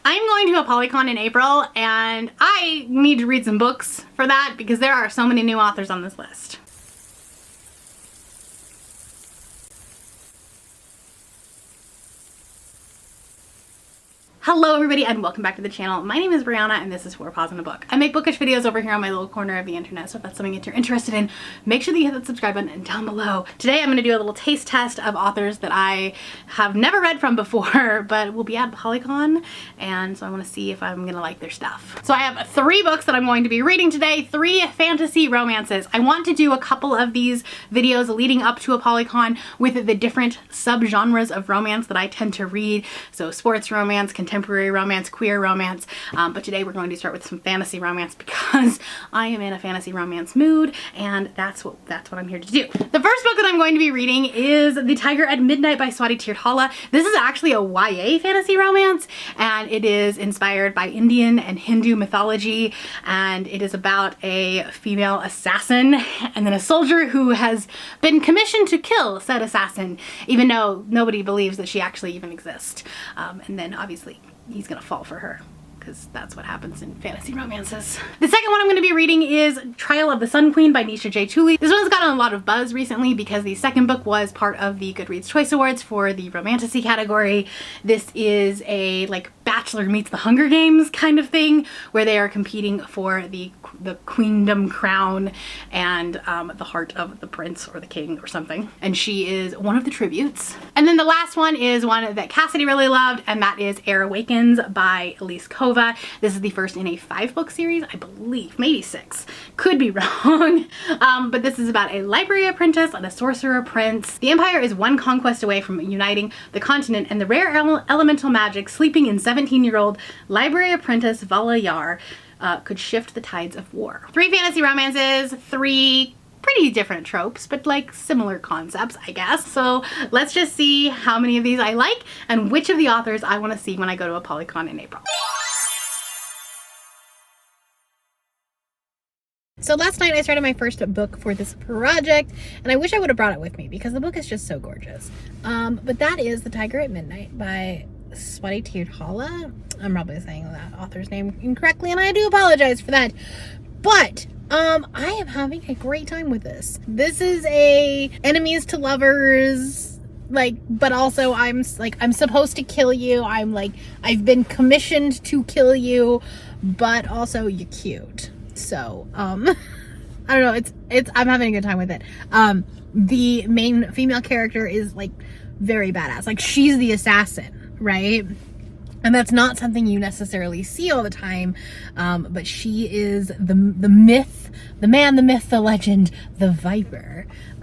I'm going to Apollycon in April, and I need to read some books for that because there are so many new authors on this list. Hello everybody and welcome back to the channel. My name is Brianna and this is For a Pause in a Book. I make bookish videos over here on my little corner of the internet, so if that's something that you're interested in, make sure that you hit that subscribe button and down below. Today I'm going to do a little taste test of authors that I have never read from before, but will be at Apollycon, and so I want to see if I'm going to like their stuff. So I have 3 books that I'm going to be reading today, 3 fantasy romances. I want to do a couple of these videos leading up to Apollycon with the different subgenres of romance that I tend to read. So sports romance, contemporary romance, queer romance, but today we're going to start with some fantasy romance because I am in a fantasy romance mood, and that's what I'm here to do. The first book that I'm going to be reading is The Tiger at Midnight by Swati Tirthala. This is actually a YA fantasy romance, and it is inspired by Indian and Hindu mythology, and it is about a female assassin and then a soldier who has been commissioned to kill said assassin, even though nobody believes that she actually even exists. And then obviously he's gonna fall for her, because that's what happens in fantasy romances. The second one I'm going to be reading is Trial of the Sun Queen by Nisha J. Tooley. This one's gotten a lot of buzz recently because the second book was part of the Goodreads Choice Awards for the Romantasy category. This is a like Bachelor meets the Hunger Games kind of thing, where they are competing for the queendom crown and the heart of the prince or the king or something. And she is one of the tributes. And then the last one is one that Cassidy really loved, and that is Awakens by Elise Cova. This is the first in a 5-book series, I believe, maybe 6. Could be wrong. But this is about a library apprentice and a sorcerer prince. The Empire is one conquest away from uniting the continent, and the rare elemental magic sleeping in 17-year-old library apprentice Vala Yar could shift the tides of war. 3 fantasy romances, 3 pretty different tropes, but like similar concepts, I guess. So let's just see how many of these I like and which of the authors I want to see when I go to Apollycon in April. So last night I started my first book for this project, and I wish I would have brought it with me because the book is just so gorgeous. But that is The Tiger at Midnight by Swati Tirthala. I'm probably saying that author's name incorrectly, and I do apologize for that. But I am having a great time with this. This is a enemies to lovers, like, but also I'm supposed to kill you. I've been commissioned to kill you, but also you're cute. So, I don't know, I'm having a good time with it. The main female character is like very badass. Like, she's the assassin, right? And that's not something you necessarily see all the time. But she is the myth, the man, the myth, the legend, the Viper. I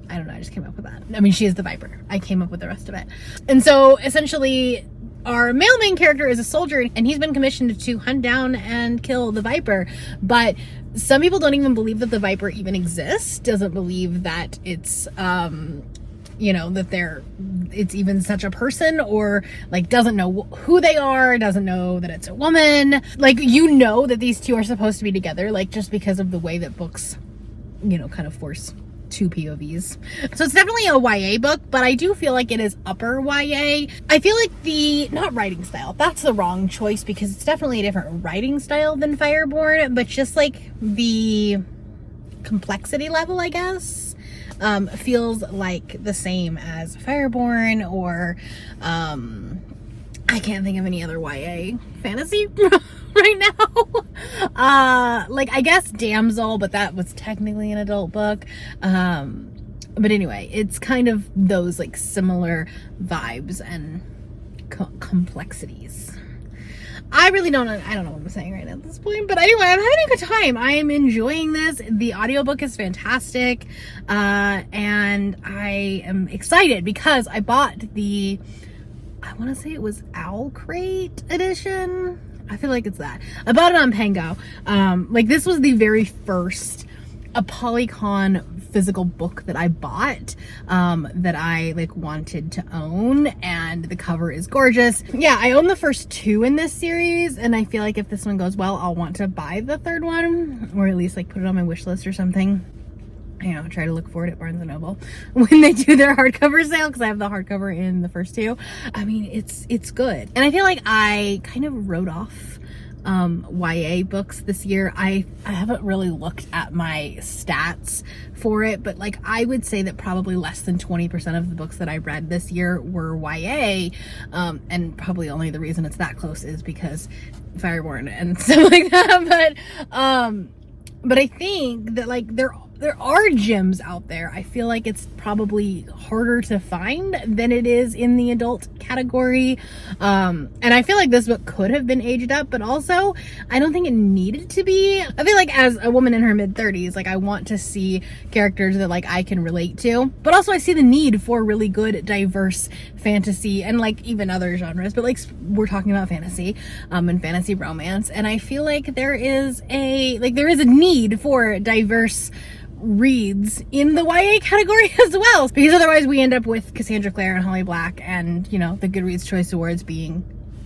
don't know, I just came up with that. I mean, she is the Viper. I came up with the rest of it. And so essentially our male main character is a soldier, and he's been commissioned to hunt down and kill the Viper. But some people don't even believe that the Viper even exists, doesn't believe that it's, you know, that it's even such a person, or like doesn't know who they are, doesnit's know that it's a woman. Like, you know that these two are supposed to be together, like just because of the way that books, you know, kind of force 2 POVs. So it's definitely a YA book, but I do feel like it is upper YA. I feel like not writing style, that's the wrong choice because it's definitely a different writing style than Fireborn, but just like the complexity level, I guess, feels like the same as Fireborn, or I can't think of any other YA fantasy right now. Like, I guess Damsel, but that was technically an adult book. But anyway, it's kind of those like similar vibes and complexities. I don't know what I'm saying right now at this point, but anyway, I'm having a good time. I am enjoying this. The audiobook is fantastic, and I am excited because I bought I want to say it was Owl Crate edition. I feel like it's that. I bought it on Pango. Like, this was the very first Apollycon physical book that I bought, that I like wanted to own, and the cover is gorgeous. Yeah, I own the first 2 in this series, and I feel like if this one goes well, I'll want to buy the 3rd one, or at least like put it on my wish list or something. you know, try to look for it at Barnes & Noble when they do their hardcover sale, because I have the hardcover in the first two. I mean, it's good. And I feel like I kind of wrote off YA books this year. I haven't really looked at my stats for it, but like I would say that probably less than 20% of the books that I read this year were YA, and probably only the reason it's that close is because Fireborn and stuff like that. But I think that like there are gems out there. I feel like it's probably harder to find than it is in the adult category. And I feel like this book could have been aged up, but also I don't think it needed to be. I feel like as a woman in her mid-30s, like I want to see characters that like I can relate to, but also I see the need for really good, diverse fantasy and like even other genres, but like we're talking about fantasy, and fantasy romance. And I feel like there is a need for diverse reads in the YA category as well, because otherwise we end up with Cassandra Clare and Holly Black and, you know, the Goodreads Choice Awards being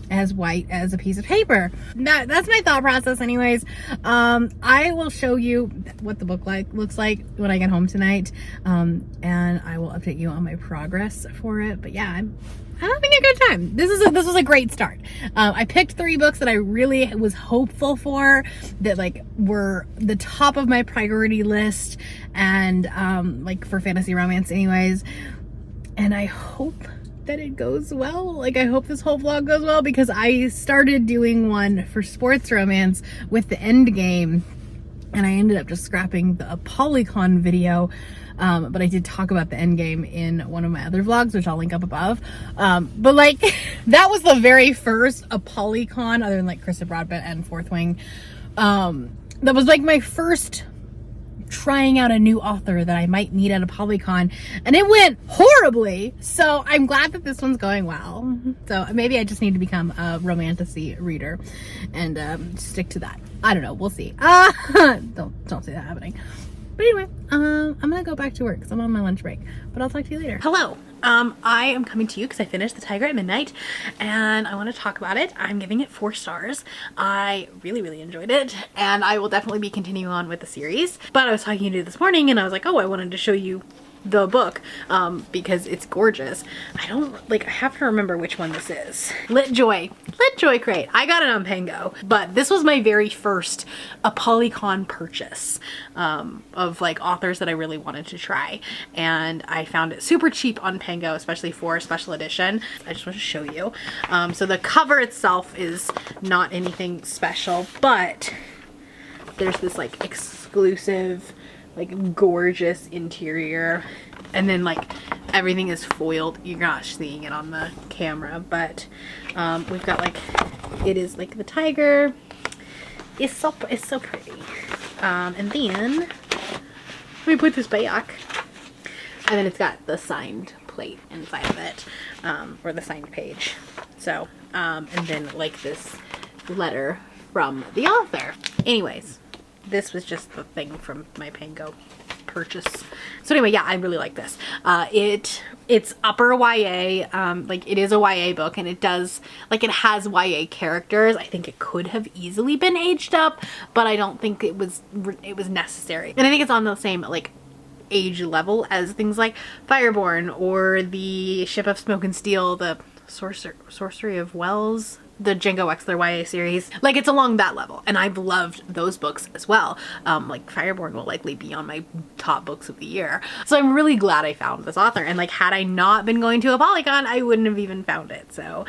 as white as a piece of paper. That's my thought process anyways. I will show you what the book looks like when I get home tonight, and I will update you on my progress for it. But yeah, I'm having a good time. This was a great start. I picked 3 books that I really was hopeful for, that like were the top of my priority list, and like for fantasy romance anyways. And I hope that it goes well. Like I hope this whole vlog goes well, because I started doing one for sports romance with the end game, and I ended up just scrapping the Apollycon video. But I did talk about the end game in one of my other vlogs, which I'll link up above. But like that was the very first Apollycon, other than like Krista Broadbent and Fourth Wing. That was like my first trying out a new author that I might meet at Apollycon, and it went horribly. So I'm glad that this one's going well. So maybe I just need to become a Romantasy reader and stick to that. I don't know. We'll see. Don't see that happening. But anyway, I'm gonna go back to work because I'm on my lunch break, but I'll talk to you later. Hello. I am coming to you because I finished The Tiger at Midnight, and I want to talk about it. I'm giving it 4 stars. I really enjoyed it, and I will definitely be continuing on with the series. But I was talking to you this morning, and I was like, oh, I wanted to show you the book because it's gorgeous. I have to remember which one this is. Lit Joy Crate. I got it on Pango, but this was my very first Apollycon purchase of like authors that I really wanted to try, and I found it super cheap on Pango, especially for a special edition. I just want to show you. So the cover itself is not anything special, but there's this like exclusive, like gorgeous interior, and then like everything is foiled. You're not seeing it on the camera, but we've got like, it is like the tiger. It's so pretty. And then let me put this back, and then it's got the signed plate inside of it, or the signed page. So and then like this letter from the author. Anyways, this was just the thing from my Pango purchase. So anyway, yeah, I really like this. It's upper YA, like it is a YA book, and it does, like it has YA characters. I think it could have easily been aged up, but I don't think it was necessary. And I think it's on the same like age level as things like Fireborn or the Ship of Smoke and Steel, the Sorcery of Wells, the Django Wexler YA series. Like it's along that level, and I've loved those books as well. Like Fireborn will likely be on my top books of the year. So I'm really glad I found this author, and like had I not been going to Apollycon, I wouldn't have even found it. So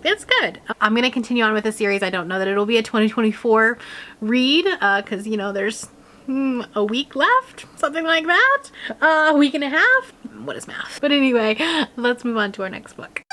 it's good. I'm gonna continue on with the series. I don't know that it'll be a 2024 read, because you know there's a week left, something like that, a week and a half. What is math? But anyway, let's move on to our next book.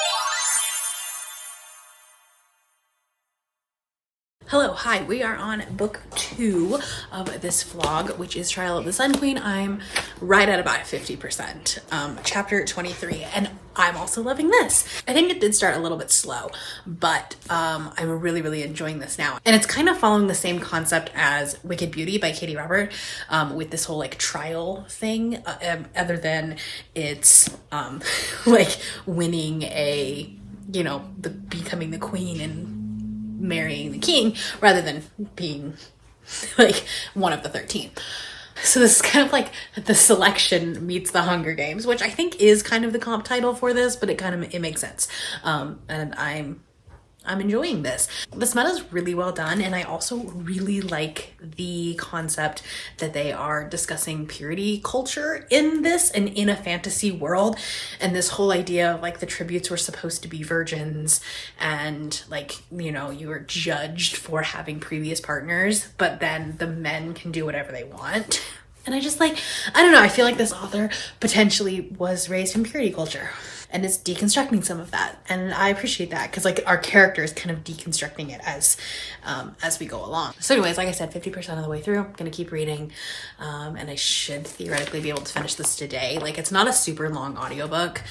Hello, hi, we are on book 2 of this vlog, which is Trial of the Sun Queen. I'm right at about 50%, chapter 23, and I'm also loving this. I think it did start a little bit slow, but I'm really enjoying this now. And it's kind of following the same concept as Wicked Beauty by Katie Robert, with this whole like trial thing, other than it's like winning a, you know, becoming the queen and marrying the king rather than being like one of the 13. So this is kind of like The Selection meets The Hunger Games, which I think is kind of the comp title for this, but it makes sense. And I'm enjoying this. This meta is really well done, and I also really like the concept that they are discussing purity culture in this and in a fantasy world, and this whole idea of like the tributes were supposed to be virgins, and like, you know, you were judged for having previous partners, but then the men can do whatever they want. And I just like, I don't know, I feel like this author potentially was raised in purity culture and is deconstructing some of that. And I appreciate that because like our character is kind of deconstructing it as we go along. So anyways, like I said, 50% of the way through, I'm gonna keep reading. And I should theoretically be able to finish this today. Like, it's not a super long audiobook,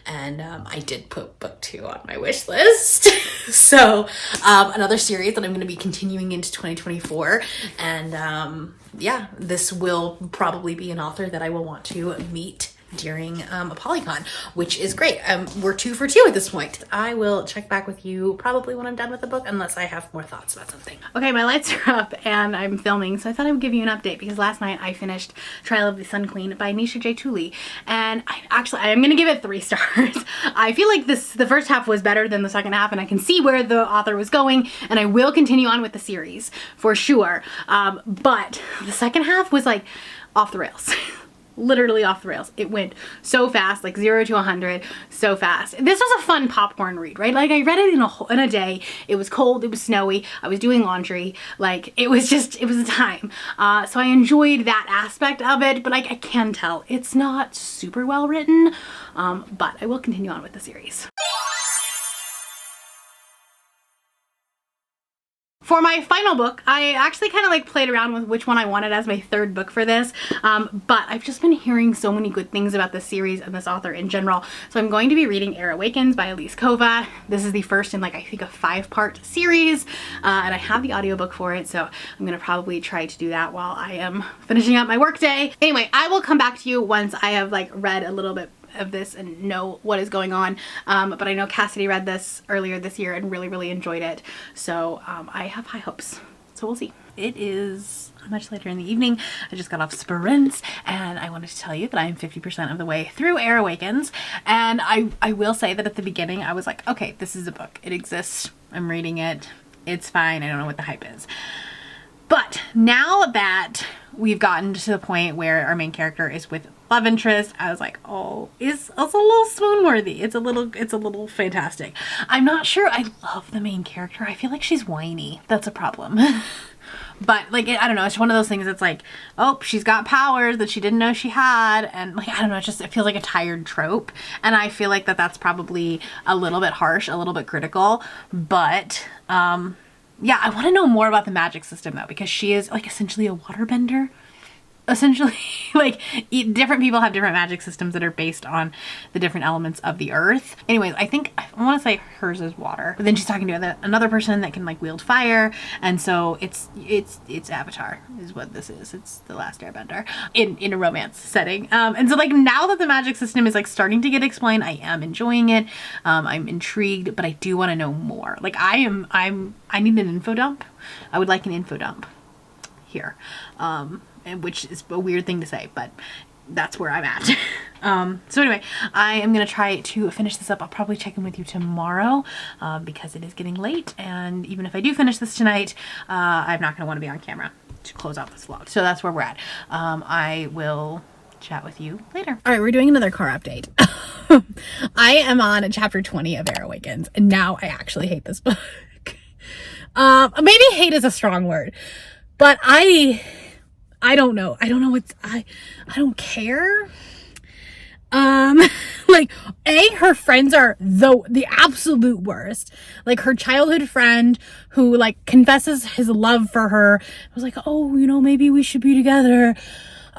and I did put book 2 on my wish list. So another series that I'm gonna be continuing into 2024. And yeah, this will probably be an author that I will want to meet during Apollycon, which is great. We're 2 for 2 at this point. I will check back with you probably when I'm done with the book, unless I have more thoughts about something. Okay, my lights are up and I'm filming, so I thought I would give you an update because last night I finished Trial of the Sun Queen by Nisha J. Tooley, and I'm gonna give it 3 stars. I feel like the first half was better than the second half, and I can see where the author was going, and I will continue on with the series for sure. But the second half was like off the rails. Literally off the rails. It went so fast, like 0 to 100 so fast. This was a fun popcorn read, right? Like, I read it in a day. It was cold, it was snowy, I was doing laundry, like it was a time. So I enjoyed that aspect of it, but like I can tell it's not super well written, but I will continue on with the series. For my final book, I actually kind of like played around with which one I wanted as my 3rd book for this, but I've just been hearing so many good things about this series and this author in general. So I'm going to be reading Awakens by Elise Kova. This is the first in like, I think, a 5-part series, and I have the audiobook for it, so I'm gonna probably try to do that while I am finishing up my workday. Anyway, I will come back to you once I have like read a little bit of this and know what is going on, but I know Cassidy read this earlier this year and really enjoyed it, so I have high hopes, so we'll see. It is much later in the evening. I just got off sprints, and I wanted to tell you that I am 50% of the way through Awakens, and I will say that at the beginning I was like, okay, this is a book, it exists, I'm reading it, it's fine, I don't know what the hype is. But now that we've gotten to the point where our main character is with love interest, I was like, oh, it's a little swoon-worthy. It's a little fantastic. I'm not sure I love the main character. I feel like she's whiny. That's a problem. But like, I don't know, it's one of those things that's like, oh, she's got powers that she didn't know she had, and like, I don't know, it feels like a tired trope, and I feel like that's probably a little bit harsh, a little bit critical, but yeah, I want to know more about the magic system though, because she is like essentially a waterbender. Essentially, like, different people have different magic systems that are based on the different elements of the earth. Anyways, I want to say hers is water, but then she's talking to another person that can like wield fire, and so it's Avatar is what this is. It's The Last Airbender in a romance setting. And so like, now that the magic system is like starting to get explained, I am enjoying it. I'm intrigued, but I do want to know more. Like, I need an info dump. I would like an info dump here. Which is a weird thing to say, but that's where I'm at. So anyway, I am gonna try to finish this up. I'll probably check in with you tomorrow because it is getting late, and even if I do finish this tonight, I'm not gonna want to be on camera to close out this vlog. So that's where we're at. I will chat with you later. All right, we're doing another car update. I am on chapter 20 of Awakens, and now I actually hate this book. Maybe hate is a strong word, but I don't know. I don't know what's, I don't care. Like, her friends are the absolute worst. Like, her childhood friend who like confesses his love for her was like, oh, you know, maybe we should be together.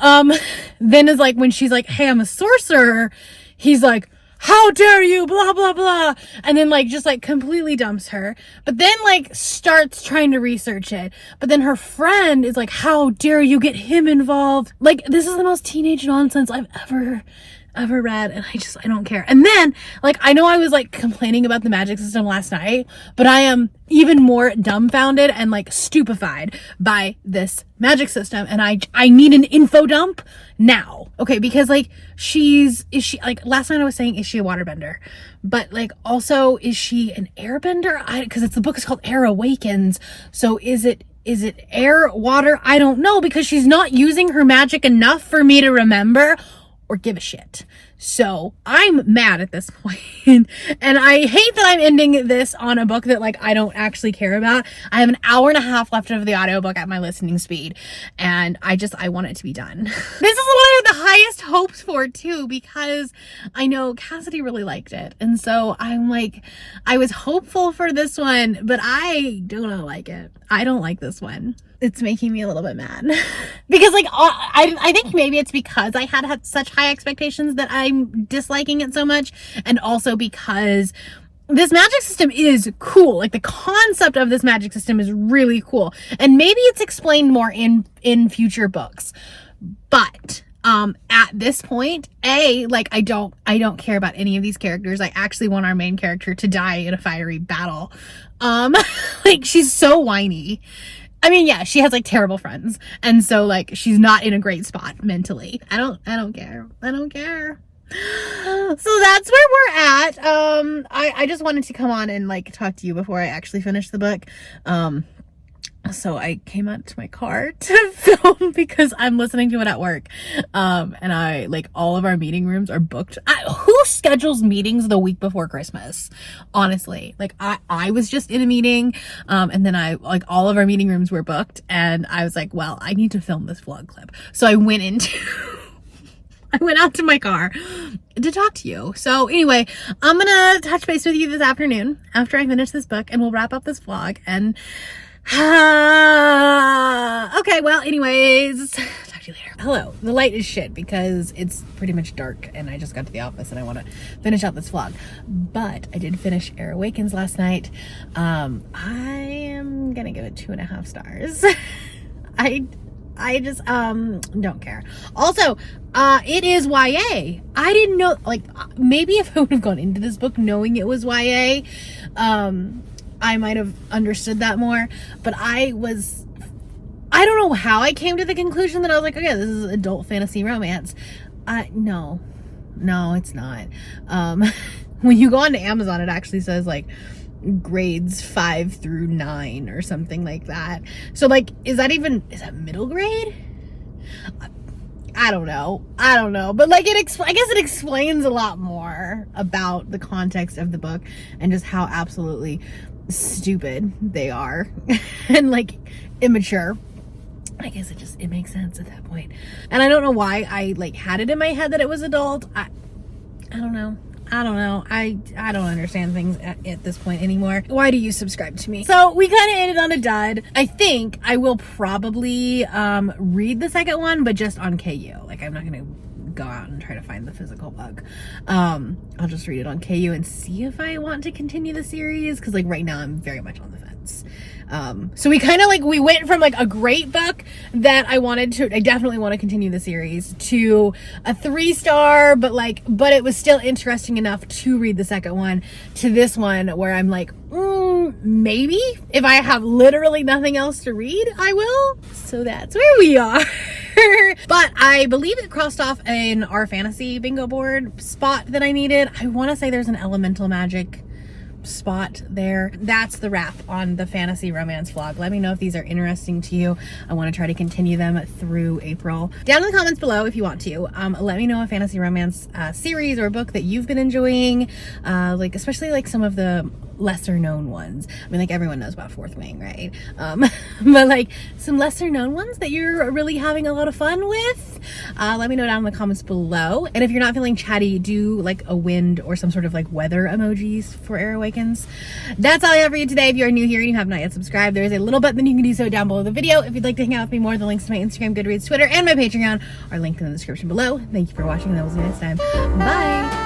Then is like, when she's like, hey, I'm a sorcerer, he's like, how dare you, blah, blah, blah. And then like, just like completely dumps her, but then like starts trying to research it. But then her friend is like, how dare you get him involved? Like, this is the most teenage nonsense I've ever read, and I don't care. And then, like, I know I was like complaining about the magic system last night, but I am even more dumbfounded and like stupefied by this magic system, and I need an info dump now. Okay, because like is she like, last night I was saying, is she a waterbender? But like, also, is she an airbender? Because the book is called Awakens, so is it air, water? I don't know, because she's not using her magic enough for me to remember or give a shit. So I'm mad at this point. And I hate that I'm ending this on a book that like I don't actually care about. I have an hour and a half left of the audiobook at my listening speed, and I want it to be done. This is what I had the highest hopes for too, because I know Cassidy really liked it. And so I'm like, I was hopeful for this one, but I do not like it. I don't like this one. It's making me a little bit mad because like I think maybe it's because I had such high expectations that I'm disliking it so much, and also because this magic system is cool. Like, the concept of this magic system is really cool, and maybe it's explained more in future books. But at this point, like, I don't care about any of these characters. I actually want our main character to die in a fiery battle. Like, she's so whiny. I mean, yeah, she has like terrible friends, and so like she's not in a great spot mentally. I don't care. So that's where we're at. I just wanted to come on and like talk to you before I actually finish the book. So I came out to my car to film because I'm listening to it at work. And I like, all of our meeting rooms are booked. Who schedules meetings the week before Christmas? Honestly, like I was just in a meeting, and then all of our meeting rooms were booked, and I was like, well, I need to film this vlog clip. So I went out to my car to talk to you. So anyway, I'm gonna touch base with you this afternoon after I finish this book, and we'll wrap up this vlog. And okay, well, anyways, talk to you later. Hello. The light is shit because it's pretty much dark, and I just got to the office and I want to finish out this vlog. But I did finish Awakens last night. I am gonna give it 2.5 stars. I just don't care. Also, it is YA. I didn't know, like, maybe if I would have gone into this book knowing it was YA, I might have understood that more. But I don't know how I came to the conclusion that I was like, okay, this is adult fantasy romance. No, it's not. When you go onto Amazon, it actually says like grades 5 through 9 or something like that. So like, is that middle grade? I don't know, but like, I guess it explains a lot more about the context of the book and just how absolutely stupid they are and like immature. I guess it makes sense at that point. And I don't know why I like had it in my head that it was adult. I don't know. I don't understand things at this point anymore. Why do you subscribe to me? So we kind of ended on a dud. I think I will probably read the second one, but just on KU. Like, I'm not gonna go out and try to find the physical book. I'll just read it on KU and see if I want to continue the series, because like right now I'm very much on the fence. So we kind of like, we went from like a great book that I definitely want to continue the series, to a 3-star, but it was still interesting enough to read the second one, to this one where I'm like, maybe if I have literally nothing else to read, I will. So that's where we are. But I believe it crossed off in our fantasy bingo board spot that I needed. I want to say there's an elemental magic spot there. That's the wrap on the fantasy romance vlog. Let me know if these are interesting to you. I want to try to continue them through April. Down in the comments below if you want to. Let me know a fantasy romance series or book that you've been enjoying, like especially like some of the lesser known ones. I mean, like, everyone knows about Fourth Wing, right? But like some lesser known ones that you're really having a lot of fun with, let me know down in the comments below. And if you're not feeling chatty, do like a wind or some sort of like weather emojis for Awakens. That's all I have for you today. If you are new here and you have not yet subscribed, there is a little button you can do so down below the video. If you'd like to hang out with me more, the links to my Instagram, Goodreads, Twitter, and my Patreon are linked in the description below. Thank you for watching, and I will see you next time. Bye!